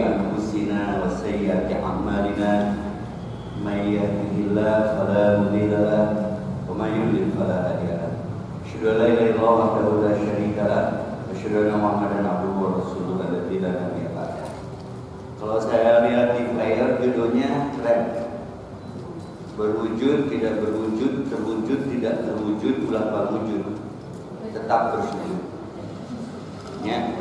أنفسنا وسيئات أعمالنا من يهده الله فلا مضل له ومن يضلل فلا هادي له أشهد أن لا إله إلا الله وحده لا شريك له وأشهد أن محمدا عبده ورسوله الذي لا نبي بعده. Kalau saya lihat di player judulnya keren. Berwujud, tidak berwujud, terwujud, tidak terwujud, ulang berwujud, tetap bersujud. Ya.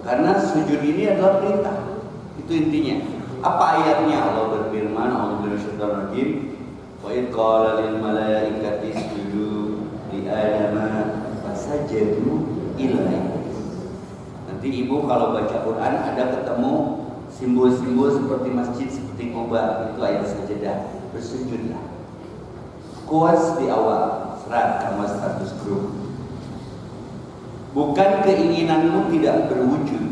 Karena sujud ini adalah perintah. Itu intinya. Apa ayatnya? Allah berfirman, A'udzu billahi wa idh qala lil malaikati isjudu li adama fasajadu illa iblis. Nanti ibu kalau baca Quran ada ketemu simbol-simbol seperti masjid, seperti Kuba, itu ayat sajadah, bersujudlah. Kuas di awal, serat sama status grup. Bukan keinginanmu tidak berwujud,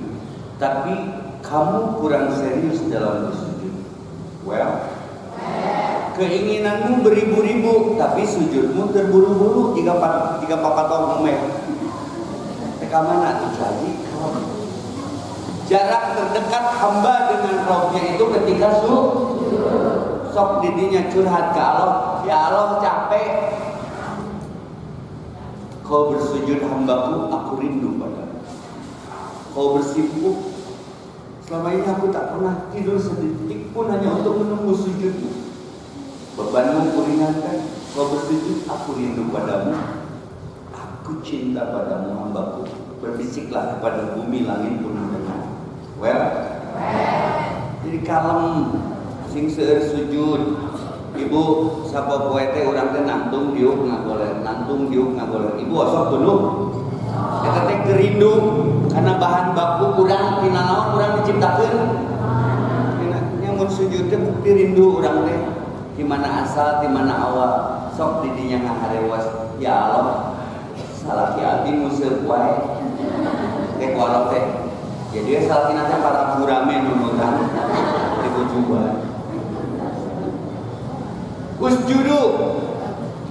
tapi kamu kurang serius dalam bersujud. Well, keinginanmu beribu-ribu, tapi sujudmu terburu-buru 3-4 tahun ngomel. Mereka mana tuh jadi? Jarak terdekat hamba dengan Rabbnya itu ketika sok didinya curhat ke Allah, ya Allah capek. Kau bersujud hambaku, aku rindu padamu. Kau bersimpuh, selama ini aku tak pernah tidur sedetik pun hanya untuk menunggu sujudmu. Bebanmu kuringankan, kau bersujud, aku rindu padamu. Aku cinta padamu hambaku. Berbisiklah kepada bumi, langit pun mendengar. Well, jadi kalem, sing seueur sujud. Ibu sapa poe teh urang teh nantung diuk ngagoler, nantung diuk ngagoler. Ibu osok tunduk. Eta teh kerindu karena bahan baku urang tina naon urang diciptakeun. Nya mun sujud teh bukti rindu urang teh. Di mana asal, di mana awal. Sok di dinya ngaharewas. Ya Allah, salaki abdi museup wae. Teh kolot teh. Jadi salakina teh para burame nunutan di bujuban. Usjudu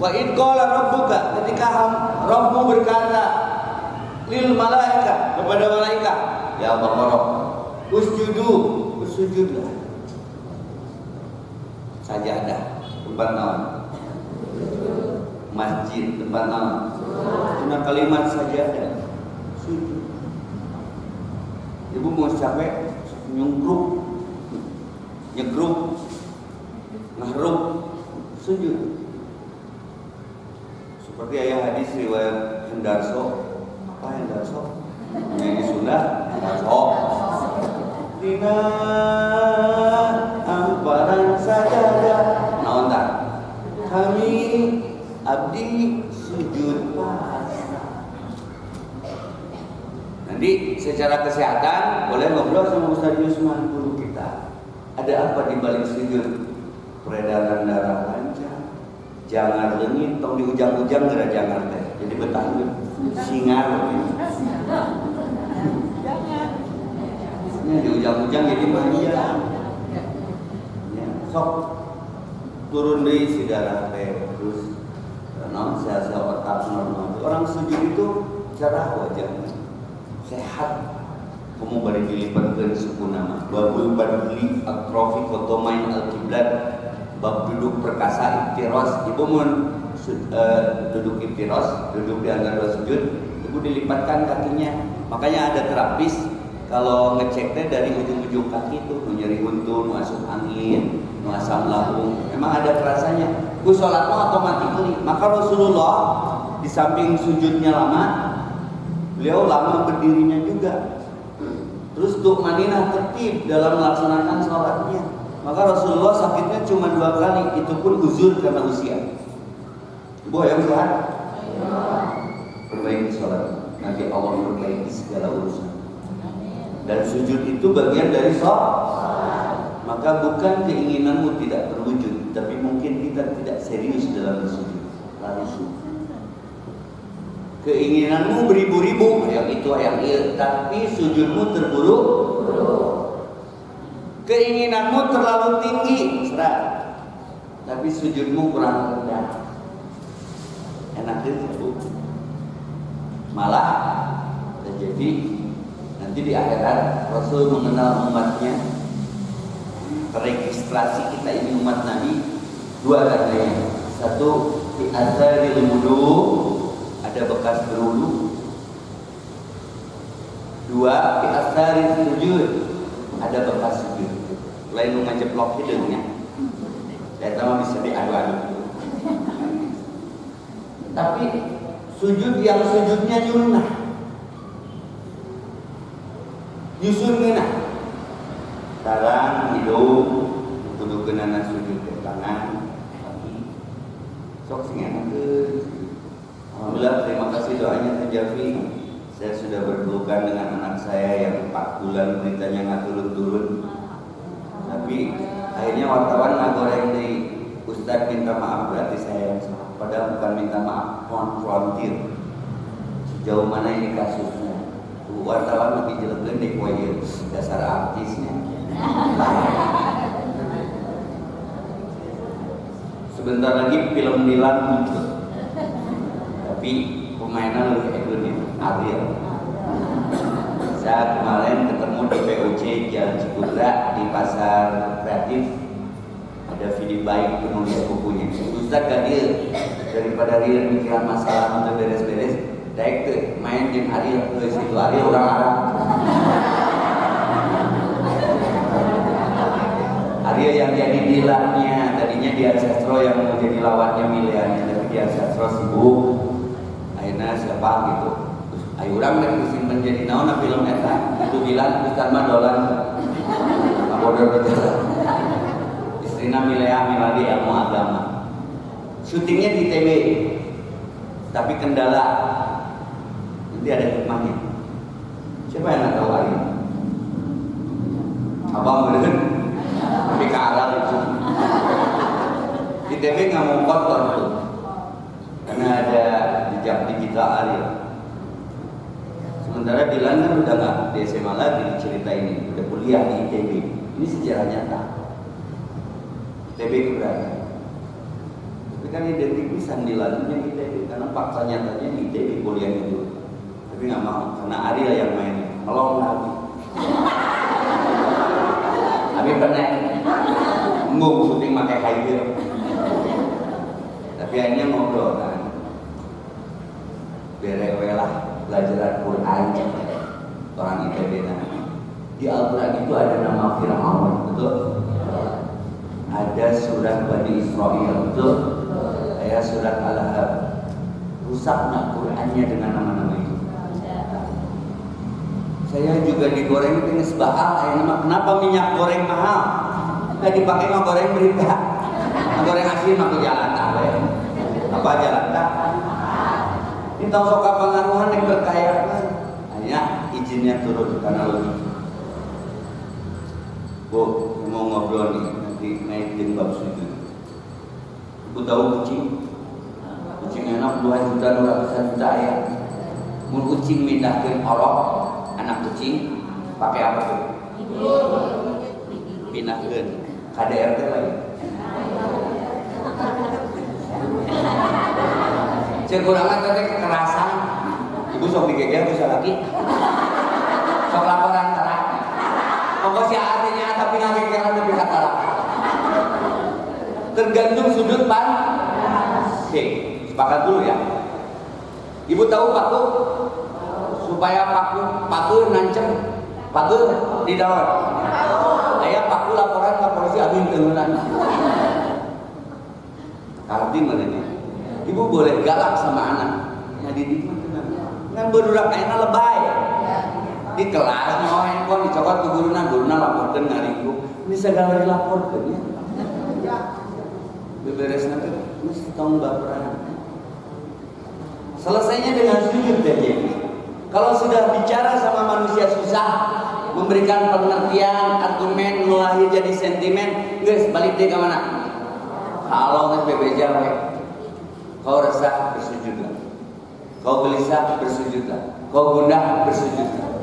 wa id qala rabbuka, ketika Rabbmu berkata lil malaika, kepada malaikat, ya Baqarah, usjudu, bersujudlah. Sajadah tempat naon? Masjid tempat naon? Cuma kalimat sajadah. Sujud. Ibu mau capek nyungkruk, nyegruk, ngahruk, sujud. Seperti ayat hadis riwayat Hendarso. Apa Hendarso? Yang di Sunda, Hendarso. Dina amparan sajadah. Naon tak? Kami abdi sujud pasrah. Nanti secara kesehatan boleh ngobrol sama Ustaz Yusman guru kita. Ada apa di balik sujud? Peredaran darah lancar, jangar leungit, tong di ujang-ujang geura jangar teh. Jadi betahkeun singar. Nya di ujang-ujang jadi mania. Ya, sok turun deui si darah teh terus naon sel-sel otak normal. Orang sujud itu cerah wajahnya. Sehat. Kamu bari dilipatkeun suku nama. Babul badli atrofi kotomain al-qiblat. Bab duduk perkasa iftiros. Ibu mun duduk iftiros, duduk di antara dua sujud, ibu dilipatkan kakinya. Makanya ada terapis kalau ngecek teh dari ujung-ujung kaki tuh nyeri untu, masuk angin, asam lambung. Memang ada kerasanya. Ku salatnya otomatis. Maka Rasulullah di samping sujudnya lama, beliau lama berdirinya juga. Terus tuh maninah tertib dalam melaksanakan sholatnya. Maka Rasulullah sakitnya cuma 2 kali, itu pun uzur karena usia. Ibu yang sehat? Perbaiki sholat, nanti Allah memperbaiki segala urusan. Dan sujud itu bagian dari sholat. Maka bukan keinginanmu tidak terwujud, tapi mungkin kita tidak serius dalam bersujud. Lalu sujud. Keinginanmu beribu-ribu, yang itu yang tapi sujudmu terburu-buru. Keinginanmu terlalu tinggi, serat, tapi sujudmu kurang rendah. Enak itu, malah terjadi Nanti di akhirat Rasul mengenal umatnya, terregistrasi kita ini umat Nabi. Dua katanya, satu di azharil wudu, ada bekas berwudu. Dua di azharil sujud, ada bekas sujud. Lain ngajeplok hidungnya, saya tahu bisa diadu-adu. Tapi sujud yang sujudnya nyunnah, nyusun kena tarang hidung kudu kenana sujud ke tangan kaki sok singan ke. Alhamdulillah, terima kasih doanya terjafi. Saya sudah berpelukan dengan anak saya yang 4 bulan beritanya nggak turun-turun. Tapi akhirnya wartawan ngagoreng di Ustadz minta maaf, berarti saya yang salah. Padahal bukan minta maaf, konfrontir. Sejauh mana ini kasusnya? Wartawan lebih jelekan di kuaya dasar artisnya. Sebentar lagi film Dilan muncul, tapi pemainnya lebih eksklusif. Ariel. Saya kemarin ketemu di POC Jalan Cikudra di pasar kreatif, ada video baik penulis bukunya. Ustaz gak dia daripada dia mikiran masalah untuk beres-beres, daik tuh main game Ariel ke situ. Ariel orang Arab. Ariel yang jadi dilannya, tadinya dia Sastro yang mau jadi lawannya miliannya, tapi dia Sastro sibuk. Akhirnya siapa gitu. Ayo orang dan kusin menjadi naon film eta itu bilang Ustaz mah dolan abodor berjalan. Istrina Milea Miladi ilmu agama. Syutingnya di TB, tapi kendala nanti ada hikmahnya. Siapa yang nggak tahu hari? Abang beren, tapi ke arah itu. Di TB nggak mau kotor tuh, karena ada jejak digital Ariel. Sementara Dilan kan udah nggak di SMA lagi, cerita ini udah kuliah di ITB. Ini sejarah nyata. ITB keberatan. Tapi kan identik pisan Dilan yang ITB karena fakta nyatanya di ITB kuliahnya dulu. Tapi nggak mau karena Ariel yang main. Melong lagi. Abi pernah ngomong syuting pakai high heel. Tapi akhirnya ngobrol kan. Berewelah belajar Al-Quran orang ITB nanti. Di Al-Quran itu ada nama Fir'aun, betul? Ada surat Bani Israel, betul? Ada surat Al-Ahab. Rusak nggak Qurannya dengan nama-nama itu? Saya juga digoreng dengan sebahal. Kenapa minyak goreng mahal? Nggak dipakai mah goreng berita. Goreng asli mah ke jalan apa jalan tak? Ini tahu sok pengaruhan yang berkaya, hanya izinnya turun karena logika. Bu, mau ngobrol nih, nanti naikin bab sujud. Ibu tahu kucing? Kucing enak 2 juta, 200 juta ya. Mau kucing mindahkan orok, anak kucing pakai apa tuh? Pindahkan KDRT lagi. Kekurangan tadi kekerasan. Ibu sok digegel bisa lagi. Sok laporan terak. Pokok si artinya tapi ngagegelan lebih kata. Tergantung sudut pandang. Oke, sepakat dulu ya. Ibu tahu paku supaya paku nancem paku di daun. Ayah paku laporan ke polisi abis tengunan. Arti mereka. Ibu boleh galak sama anak. Nah didik mah tenang. Kan berurak ayeuna lebay. Di kelas nyawa handphone dicokot ke guruna laporkeun ngaringku. Ini segala dilaporkeun ya. Beberesna teh mesti tong baperan. Selesainya dengan sujud aja. Kalau sudah bicara sama manusia susah, memberikan pengertian, argumen, melahir jadi sentimen, guys balik deh ke mana? Kalau nggak bebeja kau resah bersujudlah, kau gelisah bersujudlah, kau gundah bersujudlah.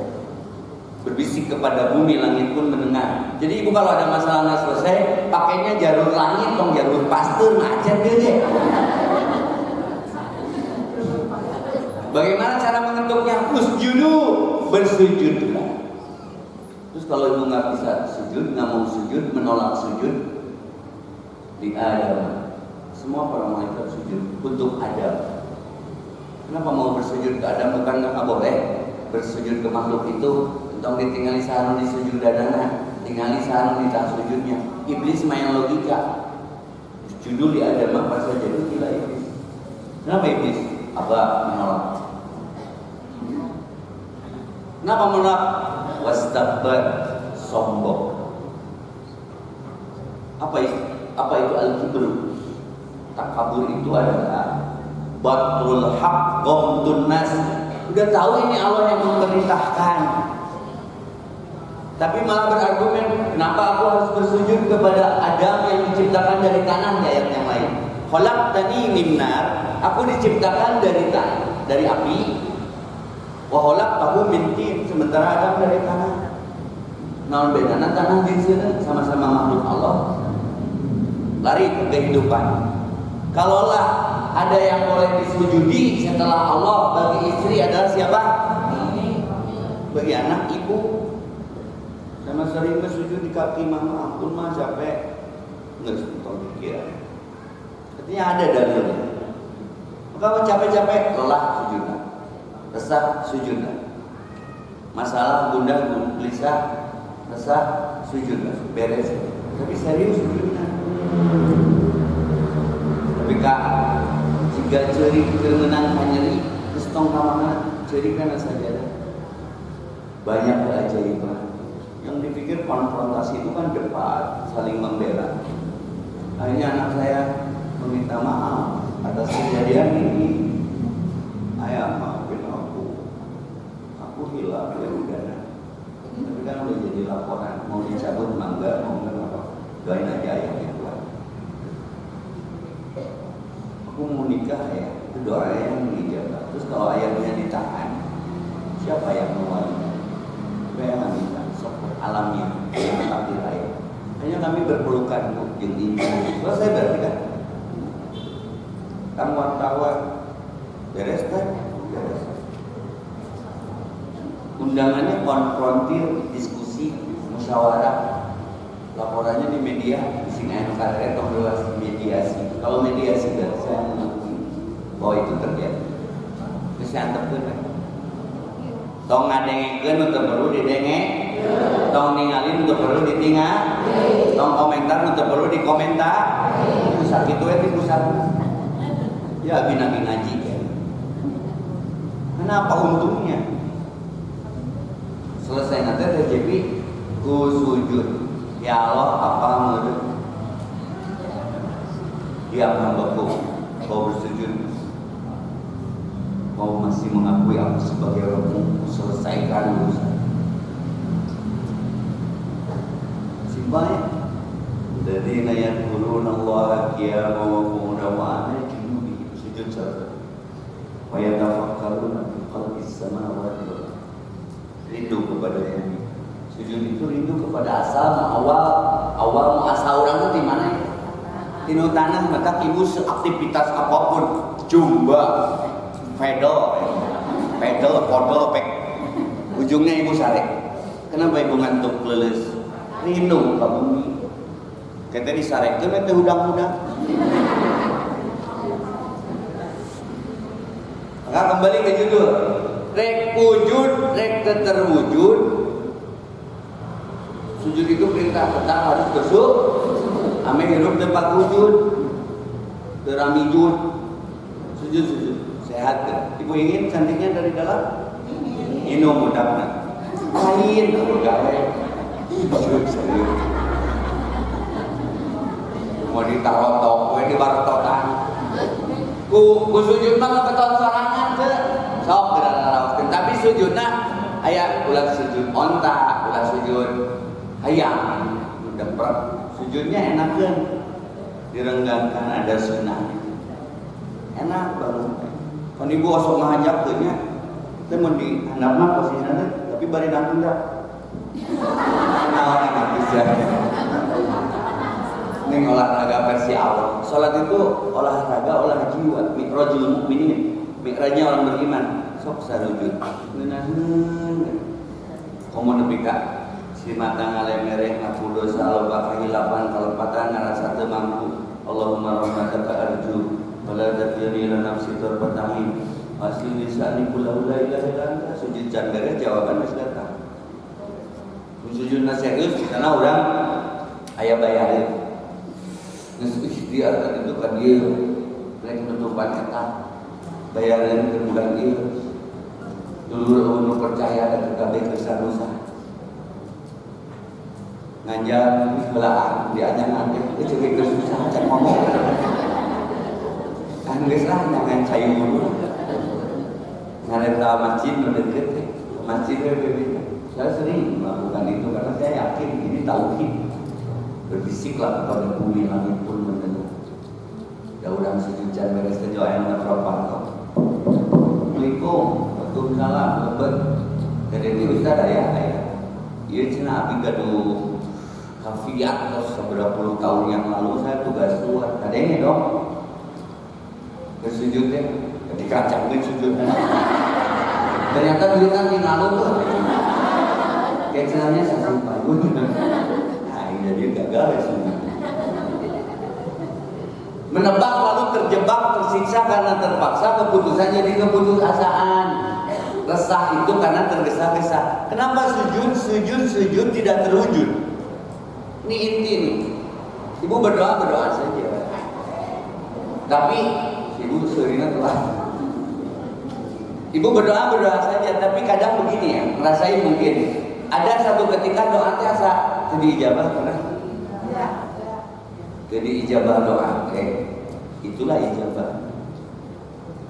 Berbisik kepada bumi, langit pun mendengar. Jadi ibu kalau ada masalah nggak selesai, pakainya jalur langit, dong jalur pastur, ngajar dia. Bagaimana cara mengetuknya? Usjudu, bersujudlah. Terus kalau ibu nggak bisa sujud, nggak mau sujud, menolak sujud, di Adam. Semua para malaikat sujud untuk Adam. Kenapa mau bersujud ke Adam? Bukan nggak boleh bersujud ke makhluk itu. Entong ditinggali sarung di sujud dadana, tinggali sarung di tak sujudnya. Iblis main logika. Judul di Adam apa saja itu gila iblis. Kenapa iblis? Abah menolak. Kenapa menolak? Wastakbar, sombong. Apa itu al-kibru? Takabur itu adalah batrul haq ghamtun nas. Udah tahu ini Allah yang memerintahkan, tapi malah berargumen, kenapa aku harus bersujud kepada Adam yang diciptakan dari tanah? Di ayat yang lain, khalaqtani min nar, aku diciptakan dari api. Wa khalaqtahu min tin, sementara Adam dari tanah. Naon bedana tanah jeung sieun? Sama-sama makhluk Allah. Lari ke kehidupan. Kalaulah ada yang boleh disujudi setelah Allah bagi istri adalah siapa? Bagi anak, ibu. Sama sering bersujud di kaki mama, ampun mah capek. Nggak sentuh pikiran. Artinya ada dalilnya. Maka capek-capek, lelah sujudlah. Resah sujudlah. Masalah gundah gelisah, resah sujudlah. Beres. Tapi serius sujudlah. Tapi kak, jika ceri kemenang nyeri, terus tong kamana ceri karena saja banyak keajaiban. Yang dipikir konfrontasi itu kan debat, saling membela. Akhirnya anak saya meminta maaf atas kejadian ini. Ayah maafin aku hilang dari udara. Tapi kan udah jadi laporan, mau dicabut mangga, mau enggak apa, doain aja ayahnya buat. Aku mau nikah ya, itu doa yang dijawab. Terus kalau ayahnya ditahan, siapa yang mau? Saya nggak minta, sok alamnya, yang takdir ayah. Hanya kami berpelukan untuk ini. Selesai berarti kan? Kamu wartawan beres kan? Beres. Undangannya konfrontir, diskusi, musyawarah. Laporannya di media, di sini anu karya atau mediasi. Kalau mediasi kan saya mengakui bahwa itu terjadi. Terus saya antepkeun kan. Tong ngadengkeun untuk perlu didengek, tong ningalin untuk perlu ditinggal, tong komentar untuk perlu dikomentar. Itu sakit we di pusat. Ya bina ngaji kan. Kenapa untungnya? Selesai nanti TJP ku sujud. Ya Allah, apa menurut dia hambaku, kau bersujud, kau masih mengakui aku sebagai Rabbmu, selesaikan urusan. Simpel ya. Alladzina yadhkuruna Allaha qiyaman wa qu'udan wa 'ala junubihim, sujud salat. Wa yatafakkaruna fi khalqis samawati wal ardh. Rindu kepada bumi. Sujud itu rindu kepada asal awal asal orang itu di mana ya? Tino tanah, maka ibu seaktivitas apapun, jumba, pedal, podol, pek, ujungnya ibu sare. Kenapa ibu ngantuk leles? Rindu ke bumi. Kita disarekeun teh udang-udang. Maka kembali ke judul. Rek wujud, rek terwujud. Sujud itu perintah pertama harus besuk. Ame hirup tempat wujud. Teramijud. Sujud. Sehat kan? Ibu ingin cantiknya dari dalam? Minum mudahnya. Lain kamu gawe. Serius. Mau ditaruh toko, di barotokan. Ku sujud mah beton sorangan ke. Sok gerak-gerak. Tapi sujudna aya ulah sujud onta, ulah sujud hayang. Dempet. Sujudnya enakeun. Direnggangkan ada sunnah. Enak banget. Kan ibu osok ngajak teh nya. Teh mun di handapna posisinya tapi bari nangtung dah. Naon enak bisa. Ini olahraga versi awal. Salat itu olahraga jiwa, mikrojul mukminin. Mikranya orang beriman. Sok sarujud. Ngeunaheun. Komo nepi ka si mata ngalemereh ngaku dosa loba kahilapan kalepatan ngarasa teu mampu. Allahumma rahmataka arju wala tadri lana nafsi tarfatahin asli lisani kullu la ilaha illa anta. Sujud can beres jawaban geus datang. Sujudna serius karena urang aya bayareun. Geus ikhtiar itu kan ieu rek nutupan eta bayareun ke bulan ieu. Dulur nu percaya dan kabeh kesanusa ngajak belaan diajangan itu juga kesusah can ngomong kan geus lah jangan cayu dulu ngareta masjid nu deukeut masjid we. Saya sering melakukan itu karena saya yakin ini tauhid. Berbisiklah kepada bumi langit pun mendengar. Ya urang sujud can beres teh doa anu kapropan. Assalamualaikum, waalaikumsalam, lebat. Dari ini Ustaz aya. Ieu cenah abdi gaduh kafiat terus beberapa puluh tahun yang lalu saya tugas luar. Kadenge dong. Bersujud teh dikacangkeun sujud. Ternyata duitna tinggal tuh. Kayak cenahnya sampai payun. Nah, ini jadi gagal ya semua. Menebak lalu terjebak, tersiksa karena terpaksa, keputusan jadi keputusasaan. Resah itu karena tergesa-gesa. Kenapa sujud tidak terwujud? Ini inti nih. Ibu berdoa saja. Tapi ibu seringnya telah. Ibu berdoa saja, tapi kadang begini ya, ngerasain mungkin. Ada satu ketika doa tiasa jadi ijabah pernah? Jadi ijabah doa, itulah ijabah.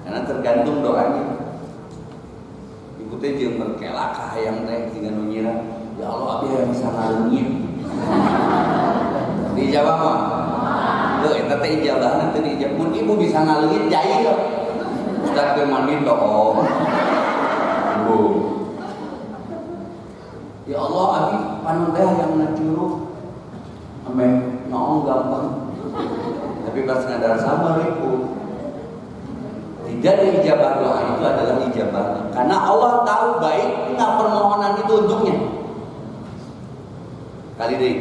Karena tergantung doanya. Ibu teh jeung berkelakah hayang teh dengan nyira, ya Allah abi hayang bisa ngalungin. Di ijabah mah. Tuh eta teh ijabahna teh dijabah. Mun ibu bisa ngalungin jai loh. Ustaz teh mandi toh. Bu. Ya Allah abi panu teh hayang ngacurug. Ame naon gampang. Tapi pas ngadar sabar ibu. Tidak diijabah doa itu adalah ijabah. Karena Allah tahu baik enggak permohonan itu untuknya. Kali deh.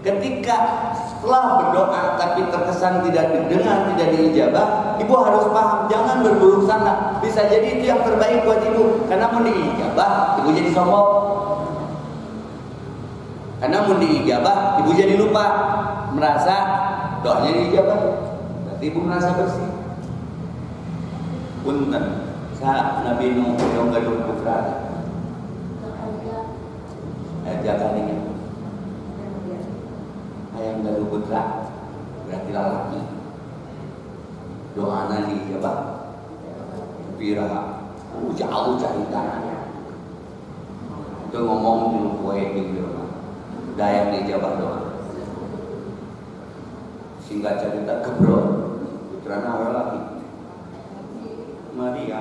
Ketika setelah berdoa tapi terkesan tidak didengar, tidak diijabah, ibu harus paham, jangan berburuk sangka. Bisa jadi itu yang terbaik buat ibu. Karena mau diijabah, ibu jadi sombong. Karena mau diijabah, ibu jadi lupa, merasa doanya diijabah. Berarti ibu merasa bersih. Punten, saat Nabi Nuh yang gaduh putra, kalinya, ayam gaduh putra, berarti laki. Doanya diijabah, pira, jauh cari tanah. Itu ngomong di kue di rumah. Daya dijabah doa. Singkat cerita kebrol putrana awal lagi Maria.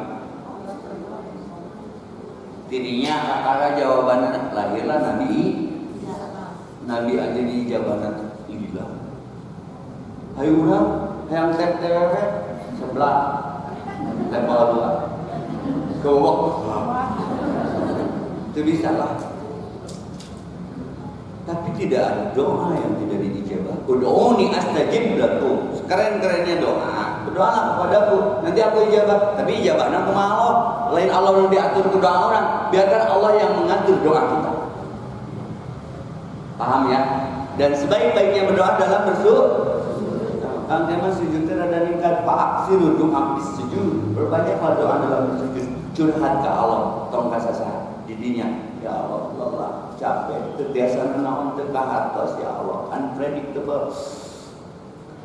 Tidinya kakak jawabannya lahirlah Nabi aja di jabatan gila. Hayu urang hayang tek tewewe sebelah level 2. Gowok. Itu bisa lah. Tapi tidak ada doa yang tidak diijabah. Ud'uni astajib lakum. Keren-kerennya doa. Berdoalah kepadaku, nanti aku ijabah. Tapi ijabahna kumaha Allah? Lain Allah yang diatur ke doa orang. Biarkan Allah yang mengatur doa kita. Paham ya? Dan sebaik-baiknya berdoa dalam bersujud. Kan tema sujud ada ningkat fa'aksiru doa bis sujud. Berbanyaklah doa dalam bersujud. Curhat ke Allah, tong kasasa didinya. Ya Allah, Allah capek, terbiasa menawan terbahatos ya Allah, unpredictable.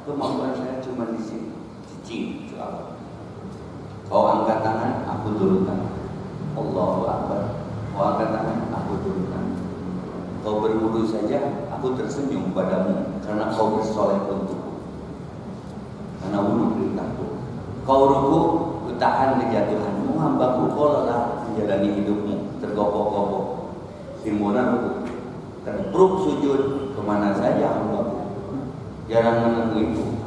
Kemampuan saya cuma di sini, cicing ya Allah. Kau angkat tangan, aku turunkan. Allahu Akbar. Kau angkat tangan, aku turunkan. Kau berwudu saja, aku tersenyum padamu karena kau bersoleh untukku. Karena wudu perintahku. Kau ruku, ku tahan kejatuhanmu. Hambaku kau lelah menjalani hidupmu tergopok-gopok. Timbunan ruku, terbruk sujud kemana saja hambaku. Jarang menemuimu.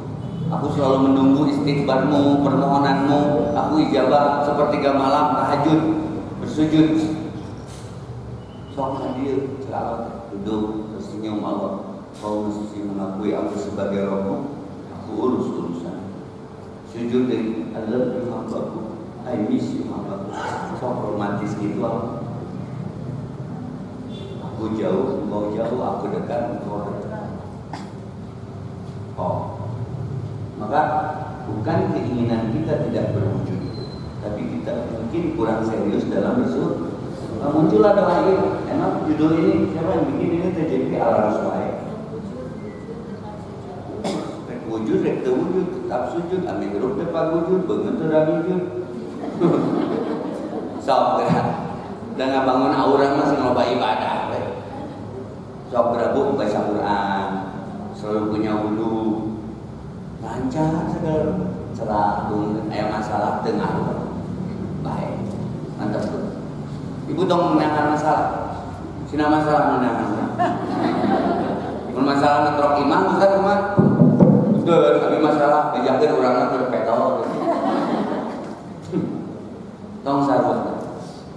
Aku selalu menunggu istighfarmu, permohonanmu. Aku ijabah sepertiga malam tahajud bersujud. Sok hadir, ceramah, duduk, tersenyum Allah. Kau mesti mengakui aku sebagai Rabbku, aku urus urusan. Sujud dari I love you hambaku, I miss you hambaku. Sok romantis gitu Allah. Aku jauh, engkau jauh, aku dekat, engkau dekat. Oh, maka bukan keinginan kita tidak berwujud, tapi kita mungkin kurang serius dalam bersyukur. Muncullah doa ini, enak judul ini, siapa yang bikin ini TJP ala Rasulullah. Wujud, rek wujud, tetap sujud, ambil grup tepat wujud, begitu dah wujud. Sok gerak, dan ngabangun aura masih ngoba ibadah. Sok berabu baca Quran, selalu punya wudu, lancar segala, celah, ayam masalah tengah, baik, mantap tuh. Ibu dong menangkan masalah. Sina masalah menangkan. Mun masalah ngetrok imam Ustaz kumaha? Betul, tapi masalah bejakeun urangna teu petol. Tong sarua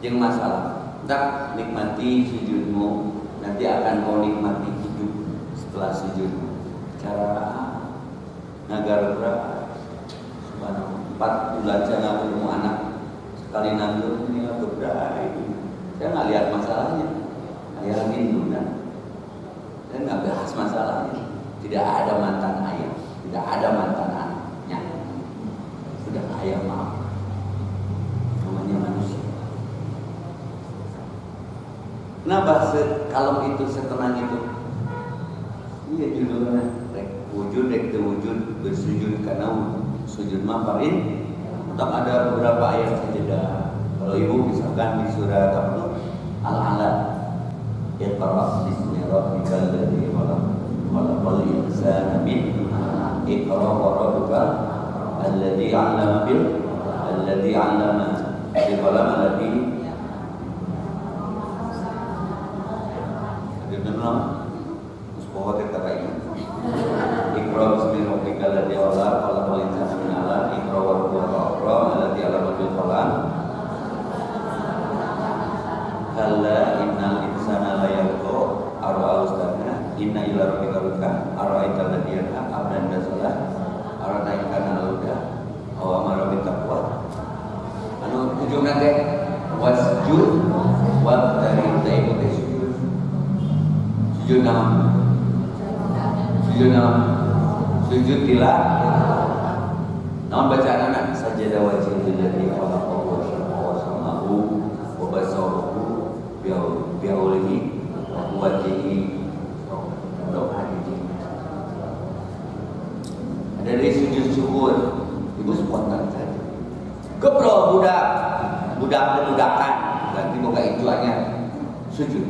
jeung masalah. Tak nikmati sujudmu, nanti akan kau nikmati hidup setelah sujud. Cara nagar berapa? Subhanallah. 4 bulan saya nggak ketemu anak. Sekali nanggur ini lah berberai. Saya nggak lihat masalahnya, ayah minum kan? Saya nggak bahas masalahnya. Tidak ada mantan ayah, tidak ada mantan anaknya. Sudah ayah maaf. Namanya manusia. Kenapa kalau itu setenang itu? Iya judulnya wujud, wujud bersujud karena sujud mafarin. Tetap ada beberapa ayat saja. Kalau ibu misalkan di surat apa itu Al-Alaq, Iqra bismi rabbikal ladzi khalaq, khalaqal insana min 'alaq, Iqra wa rabbukal ladzi 'allama bil qalam alladzi Dengar sebuah kata ini. Iqra bismi rabbikal ladzi khalaq, khalaqal insana min 'alaq, Iqra wa rabbukal ladzi 'allama bil qalam. Kalla innal insana la yatgha ara ustana inna ila rabbika ruk'a ara'aital ladzi yanha 'abdan salah ara'aita kana al-huda aw amara bit taqwa anu ujungna teh wasjud wa tari taibu sujud sujud sujud tilawah naon bacaan anak sajada wajhul ladzi khalaqahu wa samahu wa basaruhu biaulihi wajhihi doa ini. Dari sujud syukur ibu spontan saja. Kepro budak-budakan nanti buka ijuannya sujud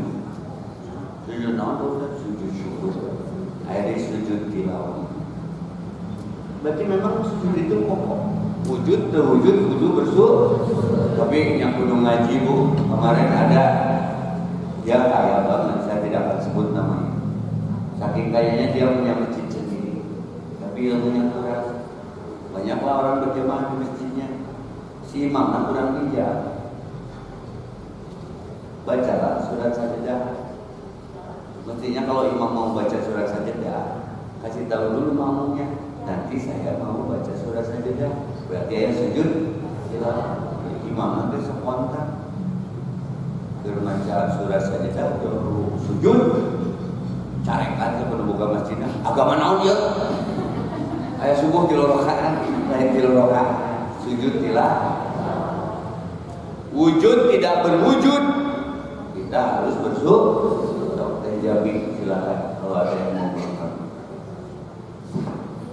naon sujud syukur. Ada sujud tilawah. Berarti memang sujud itu pokok. Wujud terwujud kudu bersyukur. Tapi yang kudu ngaji bu kemarin ada dia kaya banget, saya tidak akan sebut namanya. Saking kayanya dia punya masjid sendiri, tapi ilmunya kurang. Banyaklah orang berjemaah di masjidnya. Si imamnya kurang bijak. Bacalah surat sajadah. Mestinya kalau imam mau baca surat sajadah, kasih tahu dulu maunya. Nanti saya mau baca surat sajadah. Berarti ayah sujud. Imam nanti spontan. Berbaca surat sajadah baru sujud. Carekan kepada buka masjidnya. Agama naon ya? Ayah subuh di lorokaan, lain di lorokaan. Sujud tilawah. Wujud tidak berwujud. Kita harus bersyukur. Dokter Jabi silakan kalau ada yang mau bertanya.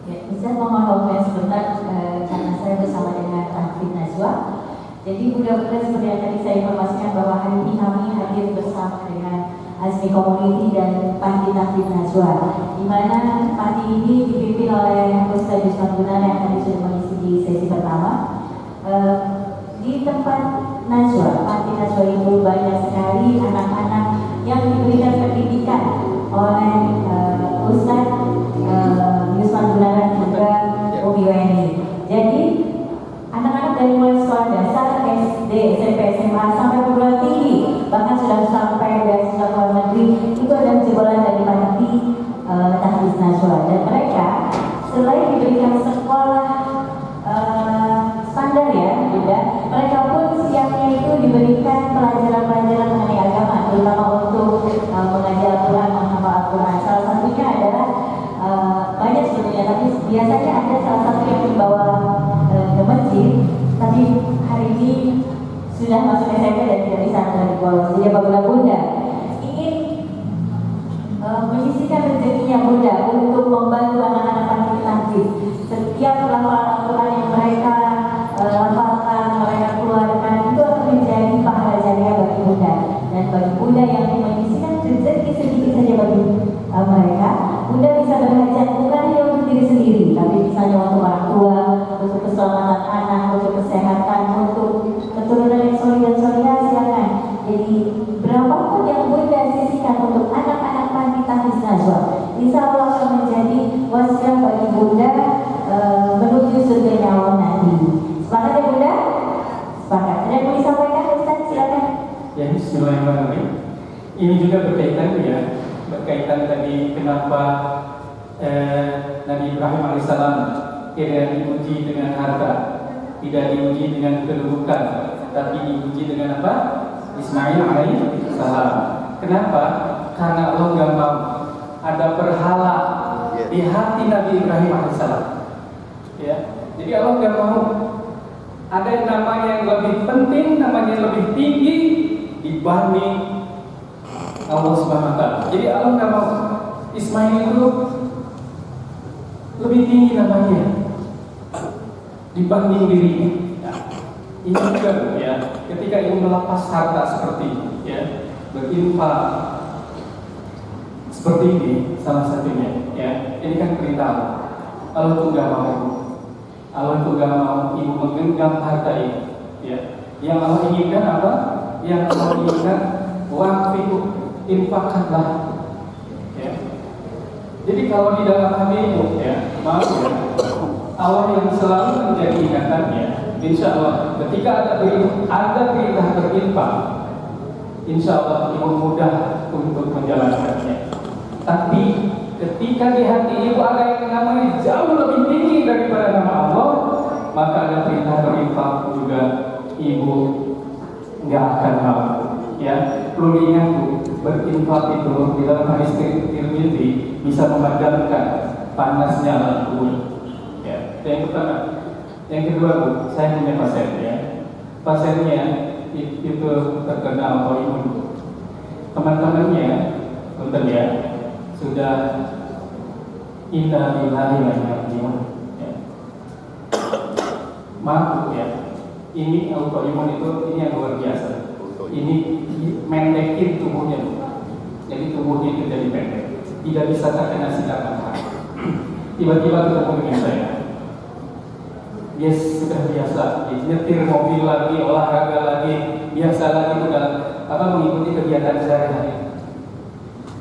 Ya, bisa mohon waktunya sebentar karena saya bersama dengan Tahfidz Najwa. Jadi mudah-mudahan seperti yang tadi saya informasikan bahwa hari ini kami hadir bersama dengan Azmi Community dan Panti Tahfidz Najwa, di mana panti ini dipimpin oleh Ustaz Yusman Gunar yang tadi sudah mengisi di sesi pertama. Di tempat Najwa, Panti Najwa itu banyak sekali anak-anak yang diberikan pendidikan oleh Ustaz Yusman Gunar dan juga Umi Weni. Jadi anak-anak dari mulai sekolah dasar, SD, SMP, SMA sampai perguruan tinggi, bahkan sudah sampai Jadi apabila Bunda ingin menyisihkan rezekinya Bunda untuk membantu anak-anak panti tahfiz, setiap lafal Al-Quran yang mereka lafalkan, mereka keluarkan itu akan menjadi pahala jariah bagi Bunda. Dan bagi Bunda yang menyisihkan rezeki sedikit saja bagi mereka, Bunda bisa berhajat bukan hanya untuk diri sendiri, tapi misalnya untuk orang tua, untuk keselamatan anak, untuk kesehatan, untuk keturunan yang soleh dan solehah, silakan. Jadi berapapun yang Bunda sisihkan untuk anak-anak panti tahfiz Najwa, insya Allah akan menjadi wasiat bagi Bunda menuju surga Allah nanti. Sepakat ya Bunda? Sepakat. Ada yang mau disampaikan Ustaz? Silakan. Ya, bismillahirrahmanirrahim. Ini juga berkaitan tadi kenapa Nabi Ibrahim alaihissalam tidak diuji dengan harta, tidak diuji dengan kedudukan, tapi diuji dengan apa? Ismail alaihissalam. Kenapa? Karena Allah nggak mau ada berhala di hati Nabi Ibrahim alaihissalam. Ya, jadi Allah nggak mau ada yang namanya yang lebih penting, namanya yang lebih tinggi dibanding Allah Subhanahu wa Ta'ala. Jadi Allah nggak mau Ismail itu lebih tinggi namanya dibanding dirinya. Ya. Ini juga ya, ketika ingin melepas harta seperti ini, ya, berinfak seperti ini salah satunya. Ya, ini kan perintah Allah. Allah tuh nggak mau. Allah tuh nggak mau ibu menggenggam harta ini. Ya, yang Allah inginkan apa? Yang Allah inginkan waktu infakkanlah. Ya. Jadi kalau di dalam hati itu, ya, maaf ya, Allah yang selalu menjadi ingatannya. Insya Allah, ketika ada perintah berinfak, insya Allah ibu mudah untuk menjalankannya. Tapi ketika di hati ibu ada yang namanya jauh lebih tinggi daripada nama Allah, maka ada perintah berinfak juga ibu nggak akan mau. Ya, perlu diingat Bu, berinfak itu di dalam hadis Tirmidzi bisa memadamkan panasnya lampu. Ya, yang pertama. Yang kedua Bu, saya punya pasien ya. Pasiennya itu terkena autoimun. Teman-temannya, punten ya, sudah inna lillahi wa inna ilaihi raji'un. Maaf ya, ini autoimun itu ini yang luar biasa. Ini mendekin tubuhnya, jadi tubuhnya itu jadi pendek, tidak bisa terkena sinar matahari. Tiba-tiba ketemu dengan saya, dia sudah biasa, nyetir mobil lagi, olahraga lagi, biasa lagi itu dalam mengikuti kegiatan sehari-hari.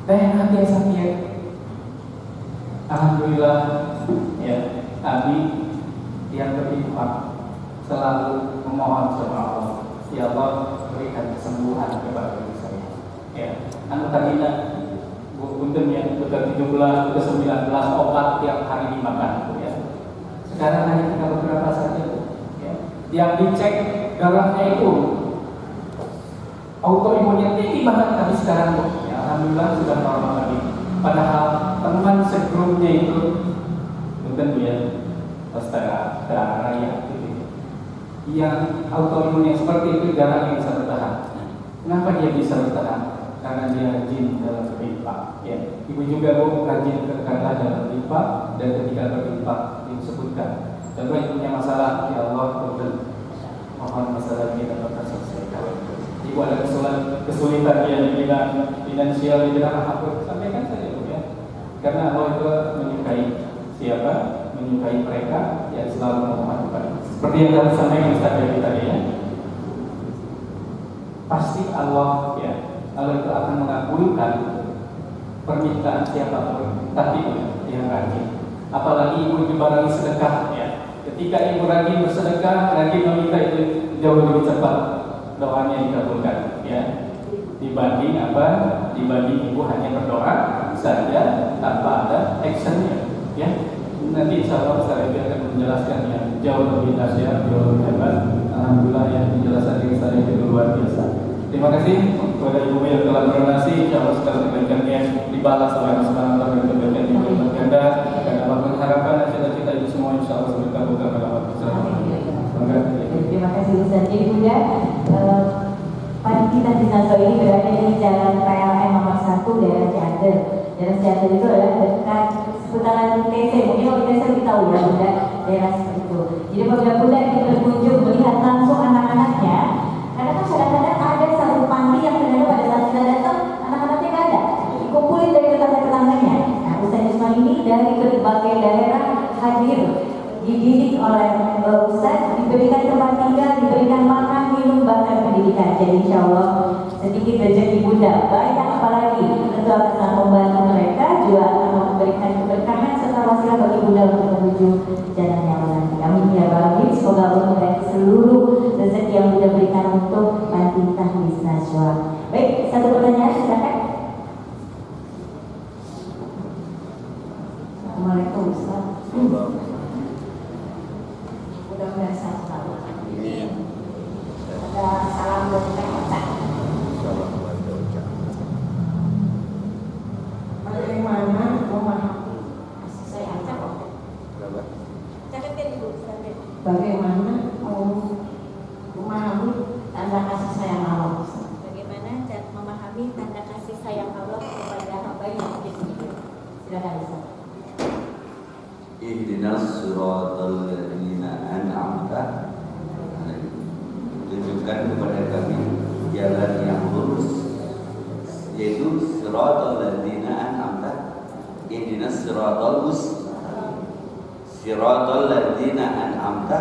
Hati sakit. Alhamdulillah, ya, Abi yang berinfak selalu memohon sama Allah, ya Allah berikan kesembuhan kepada diri saya. Ya, tadinya punten ya, sudah 17, sudah 19 obat tiap hari dimakan, ya. Sekarang hanya tinggal beberapa saja, ya. Yang dicek darahnya itu autoimunnya tinggi banget, tapi sekarang ya, alhamdulillah sudah normal lagi. Padahal teman segrupnya itu punten ya, astaga, darah ya. Yang autoimun yang seperti itu jarang yang bisa bertahan. Kenapa dia bisa bertahan? Karena dia rajin dalam berinfak. Ya, ibu juga rajin karena dalam berinfak, dan ketika berinfak disebutkan. Contoh yang punya masalah, ya Allah, mohon masalah kita dapat selesaikan. Ibu ada kesulitan dia di bidang finansial, di bidang apa, sampaikan saja Bu ya. Karena Allah itu menyukai siapa? Menyukai mereka yang selalu memohon kepada. Seperti yang tadi sampaikan Ustaz tadi ya. Pasti Allah ya, Allah itu akan mengabulkan permintaan siapapun, tapi yang rajin. Apalagi ibu dibarengi sedekah ya. Ketika ibu rajin bersedekah, rajin meminta, itu jauh lebih cepat doanya dikabulkan ya. Dibanding apa? Dibanding ibu hanya berdoa saja tanpa ada actionnya ya. Nanti insya Allah saya akan menjelaskan yang jauh lebih dahsyat, jauh lebih hebat. Alhamdulillah ya, penjelasan dari saya itu luar biasa. Terima kasih kepada ibu yang telah berdonasi. Insya Allah segala kebaikannya dibalas oleh Allah Subhanahu wa Ta'ala, dan kebaikan ibu yang berganda. Dan apapun harapan dan cita-cita ibu semua, insya Allah berkabulkan pada waktu. Terima kasih Ustaz. Jadi Bunda, panti kita di Najwa ini berada di Jalan PLN nomor 1 daerah Cianjur. Daerah Cianjur itu adalah dekat seputaran ITC. Mungkin kalau ITC lebih tahu ya Bunda, daerah seperti itu. Jadi apabila Bunda ingin berkunjung melihat langsung anak-anaknya, karena kan kadang-kadang ada satu panti yang ternyata pada saat kita datang anak-anaknya nggak ada, dikumpulin dari tetangga-tetangganya. Nah, Ustaz Ismail ini dari berbagai daerah hadir, dididik oleh Ustaz, diberikan tempat tinggal, diberikan makan, minum, bahkan pendidikan. Jadi insya Allah sedikit rezeki Bunda banyak, apalagi tentu akan membantu mereka, juga akan memberikan keberkahan serta wasilah bagi Bunda untuk menuju jalan yang nanti. Amin ya Rabbi. Semoga Allah memberkati seluruh rezeki yang Bunda berikan untuk Panti Tahfiz Najwa. Baik, satu pertanyaan silakan. Assalamualaikum Ustaz. Mudah-mudahan sehat selalu. Ada salam buat kita Ustaz. Bagaimana memahami kasih sayang Allah? Bagaimana memahami tanda kasih sayang Allah? Bagaimana cara memahami tanda kasih sayang Allah kepada hambanya? Silakan Ustaz. Ihdinas siratal ladzina an'amta alaihim. Tunjukkan kepada kami jalan yang lurus, yaitu siratal ladzina an'amta. Ihdinas siratal mustaqim. Siratal ladzina an'amta.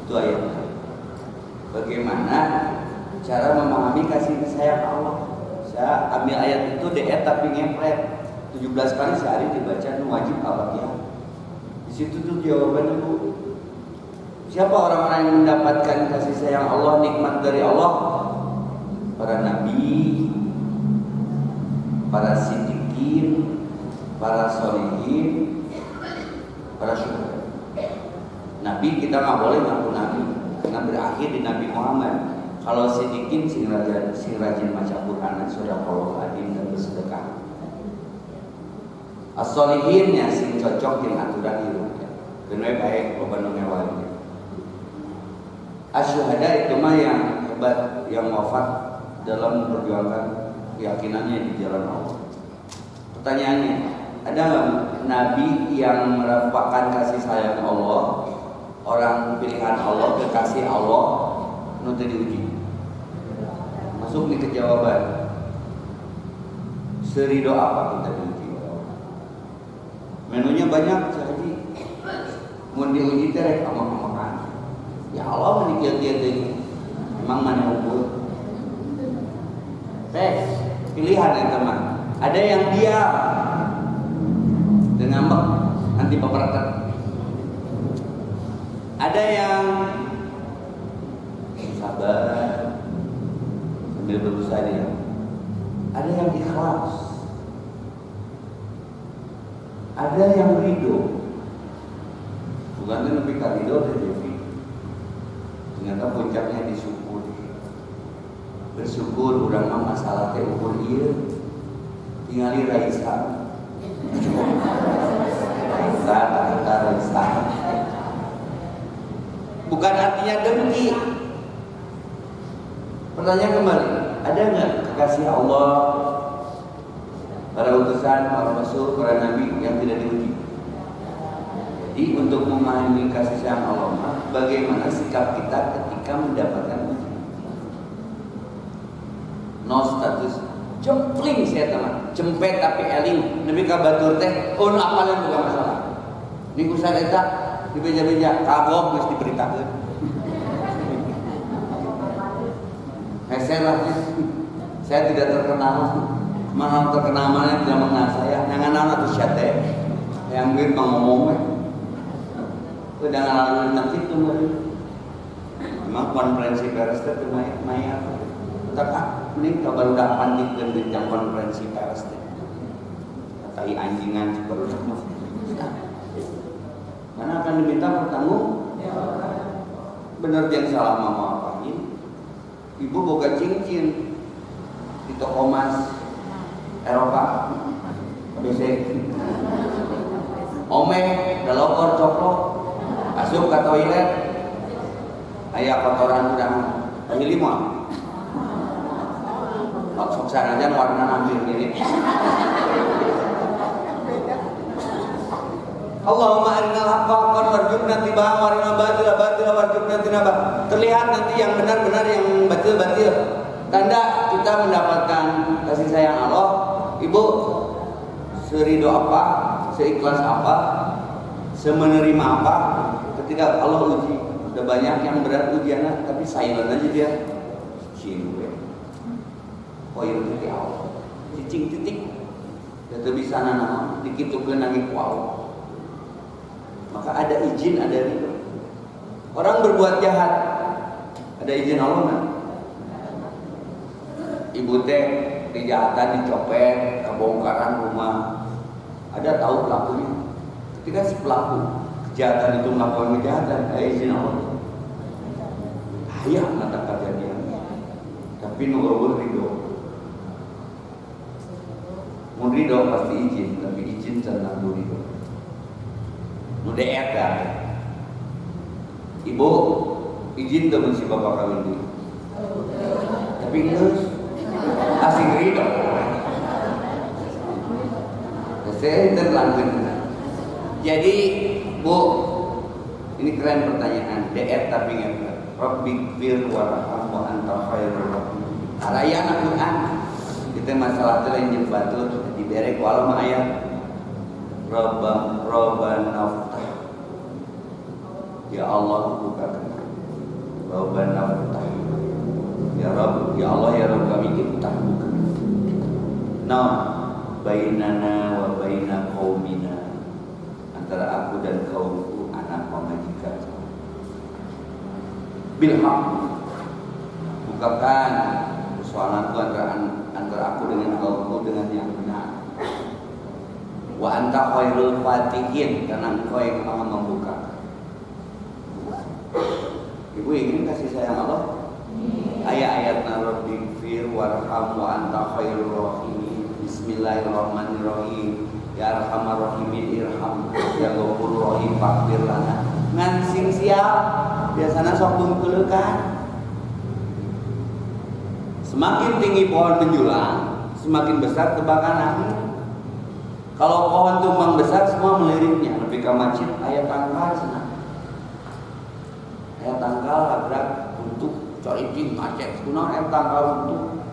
Itu ayatnya. Bagaimana cara memahami kasih sayang Allah? Saya ambil ayat itu tapi ngepret. 17 kali sehari dibaca, wajib Al-Fatihah. Di situ tuh jawabannya Bu. Siapa orang-orang yang mendapatkan kasih sayang Allah, nikmat dari Allah? Para nabi, para siddiqin, para sholihin, para syuhada. Nabi kita nggak boleh ngaku nabi, karena berakhir di Nabi Muhammad. Kalau siddiqin sing rajin maca Quran, sedekah adin dan bersedekah. As-solihin ya sing cocok yang aturan hidup ya. Kenapa baik loba nu ngewali. Asyhada itu mah yang hebat, yang wafat dalam memperjuangkan keyakinannya di jalan Allah. Pertanyaannya, ada nggak nabi yang merupakan kasih sayang Allah, orang pilihan Allah, kekasih Allah, nanti diuji? Masuk nih ke jawaban. Serido apa kita diuji? Menunya banyak, jadi mau diuji terek sama makan. Ya Allah menikah dia ini, memang mana ukur. Pilihan ya teman. Ada yang diam dengan ngambek, nanti peperatan. Ada yang sabar sambil berusaha dia. Ada yang ikhlas. Ada yang ridho, bukan lebih ke ridho dari Devi. Ternyata puncaknya disyukuri. Bersyukur urang mah masalah teh ukur ieu. Tingali Raisa. Raisa. Bukan artinya dengki. Pertanyaan kembali, ada nggak kekasih Allah, para utusan, para rasul, para nabi yang tidak diuji? Jadi untuk memahami kasih sayang Allah, bagaimana sikap kita ketika mendapatkan uji? No status, jempling saya teman, jempet tapi eling, nabi kabatur teh, on apalan bukan masalah. Di usaha eta, di beja-beja, kagok mesti diberitakan. Saya tidak terkenal. Mana terkenal mana tidak mengenal saya. Yang kenal atau siapa? Yang mirip ngomong. Udah ngalamin nanti itu memang konferensi pers itu maya. Tapi ini kabar udah pandik dan yang konferensi pers itu. Katai anjingan seperti itu. Mana akan diminta bertanggung? Bener yang salah mama apain? Ibu boga cincin di toko emas Eropa, BC, omeh, galokor, coplok, asup ke toilet, ayah kotoran udang, Pilih mau. Sok sarajan warna hampir mirip. Allahumma arinal haqqa haqqan warzuqna tiba'ahu wa arinal batila batila warzuqna tinabah. Terlihat nanti yang benar-benar, yang batil-batil. Tanda kita mendapatkan kasih sayang Allah. Ibu serido apa, seikhlas apa, semenerima apa ketika Allah uji. Udah banyak yang berat ujiannya, tapi silent aja dia. Cinwe. Koyo titik Allah. Cicing titik. Ya teu bisa nanaon, dikitukeun nanging ku Allah. Maka ada izin, ada ridho. Orang berbuat jahat, ada izin Allah nggak? Ibu teh kejahatan, dicopet, kebongkaran rumah, ada tahu pelakunya. Ketika si pelaku kejahatan itu melakukan kejahatan, ada izin Allah. Ayah mata kejadian, tapi nurul ridho. Mun ridho pasti izin, tapi izin senang ridho. Mudeet kan? Ibu izin temen si bapak kawin dulu. Tapi terus asing ridho. Saya terlanjut. Jadi Bu, ini keren pertanyaan. DR tapi nggak. Rabbik fir warham wa anta khairur rahimin. Arayana Quran. Kita masalah teh yang batu dibere ku Allah ayat. Rabbana ftah. Ya Allah bukakan. Rabbana ftah. Ya Rabb, ya Allah ya Rabb kami iftah bukan. Nah, bainana wa baina qaumina. Antara aku dan kaumku anak pemajikan. Bil haq. Bukakan persoalanku antara aku dengan kaumku dengan yang benar. Wa anta khairul fatihin, karena engkau yang maha membuka. Ibu ingin kasih sayang Allah? Ayat-ayat Rabbik fir warham wa anta khairur rahimin. Bismillahirrahmanirrahim. Ya arhamar rahimin irham. Ya ghafurur rahim faghfir lana. Ngan sing siap biasana sok tungkeulekan. Semakin tinggi pohon menjulang, semakin besar tebakan angin. Kalau pohon tumbang besar semua meliriknya, lebih ke macet ayat tangkal sana. Ayat tangkal labrak untuk coricing macet, kunaon ayat tangkal untuk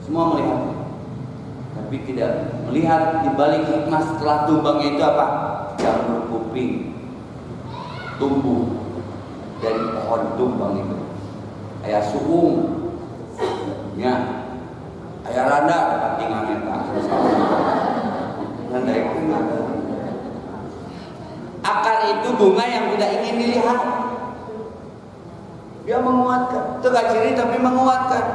semua melihat. Tapi tidak melihat di balik hikmah setelah tumbangnya itu apa? Jamur kuping tumbuh dari pohon tumbang itu. Ayat suung, ya, ayat randa dapat tinggalnya tak. Akar itu bunga yang tidak ingin dilihat. Dia menguatkan, tegak ciri tapi menguatkan.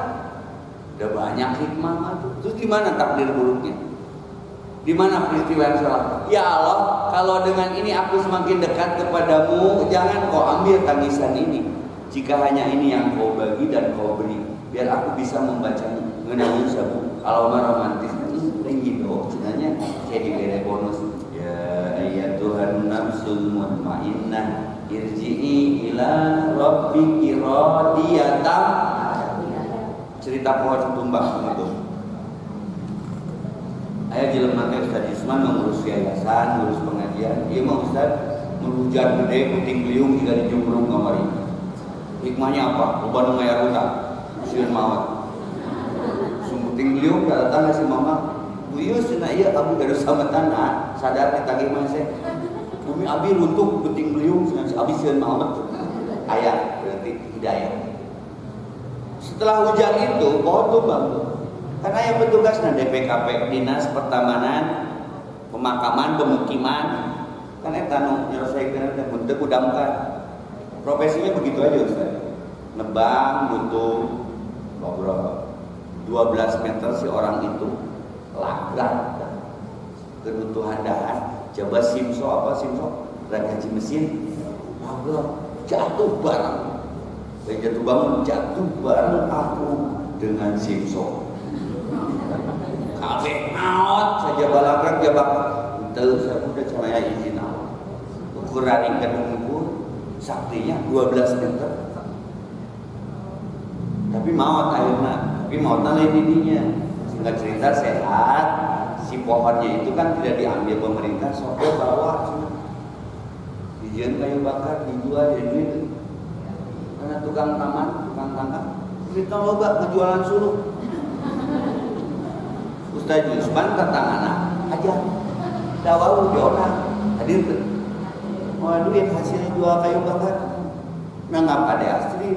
Udah banyak hikmah itu. Terus di mana takdir buruknya? Di mana peristiwa yang salah? Ya Allah, kalau dengan ini aku semakin dekat kepadamu, jangan kau ambil tangisan ini. Jika hanya ini yang kau bagi dan kau beri, biar aku bisa membacanya. Ngenangin sabu. Kalau mah romantis, tinggi dong. Sebenarnya kayak diberi bonus. Ya Tuhan nafsul mutmainnah, irji'i ila rabbiki radiyatan. Cerita pohon tumbang itu. Ayah jelema teh Ustaz Isman mengurus yayasan, ngurus pengajian. Ieu mah Ustaz hujan gede puting beliung jika dijumbrung kamari. Hikmahnya apa? Loba nu ngaya utang, sieun maot. Puting beliung datang si mama. Buyus cenah ieu abi gaduh sametan sadar ditagih mah se. Bumi abi runtuh puting beliung cenah abi sieun maot. Aya berarti hidayah. Setelah hujan itu pohon tumbang. Karena yang bertugas DPKP, Dinas Pertamanan, Pemakaman, Pemukiman, kan eta nu nyelesaikeun teh bentuk udamkan. Profesinya begitu aja Ustaz. Nebang butuh ngobrol 12 meter si orang itu lagrak kebutuhan dahan. Coba simso apa simso? Ragaji mesin. Ngobrol jatuh bareng. Jatuh bangun jatuh bareng aku dengan simso. Kabeh naot saja balagrak jabak. Teu saya udah cahaya izin Allah. Ukuran gedung ukur saktinya 12 meter. tapi maut akhirnya, tapi mautnya lain didinya. Singkat cerita sehat, si pohonnya itu kan tidak diambil pemerintah, sopir bawa dijual kayu bakar, dijual jadi karena tukang taman, tukang tangkap, kita loba ngejualan suruh. Ustaz Yusman tatangana aja, dawau diorang hadir tuh. Mau duit hasil jual kayu bakar, nggak pada asli.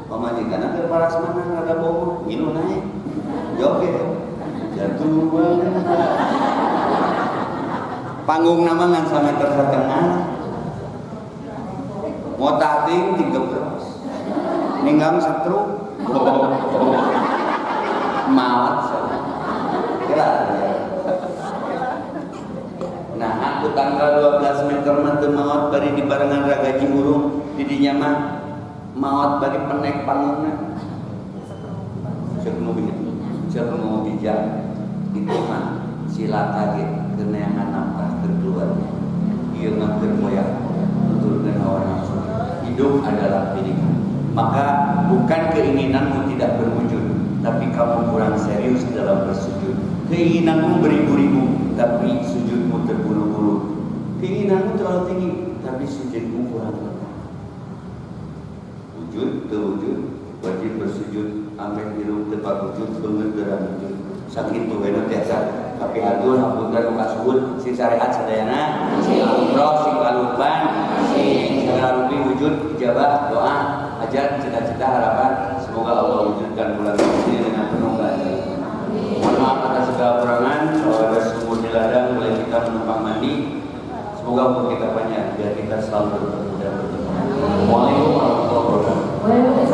Pemajikan ke parasmanan ada bau, minum naik, joget, jatuh banget. Panggung nama ngan sama tersetengah, mau tating digebros, ninggang setru, maut, kira. Nah, aku tanggal 12 meter mati maut bari di barengan Raga Cimurung didinya mah maut bari penek panggungna. Cerno bijak itu mah sila kaget keneangan nafkah keluarga. Ieu mah keur moyak nuturkeun hawa nafsu. Hidup adalah pilihan. Maka bukan keinginanmu tidak berwujud, tapi kamu kurang serius dalam bersujud. Keinginanmu beribu-ribu, tapi sujudmu terburu-buru. Keinginanmu terlalu tinggi, tapi sujudmu kurang tepat. Wujud, terwujud, wajib bersujud, ambil hirup tempat wujud, pengertian wujud. Sakit tuh enak biasa, tapi atur hapunten kasebut si syariat sadayana, si umroh, si kalupan, si segala rupi wujud, ijabah, doa, hajat, cita-cita, harapan. Semoga Allah wujudkan bulan ini dengan penuh keajaiban. Mohon maaf atas segala kurangan. Kalau ada sumur di ladang, boleh kita menumpang mandi. Semoga umur kita banyak, biar kita selalu bertemu dan bertemu. Waalaikumsalam warahmatullahi wabarakatuh.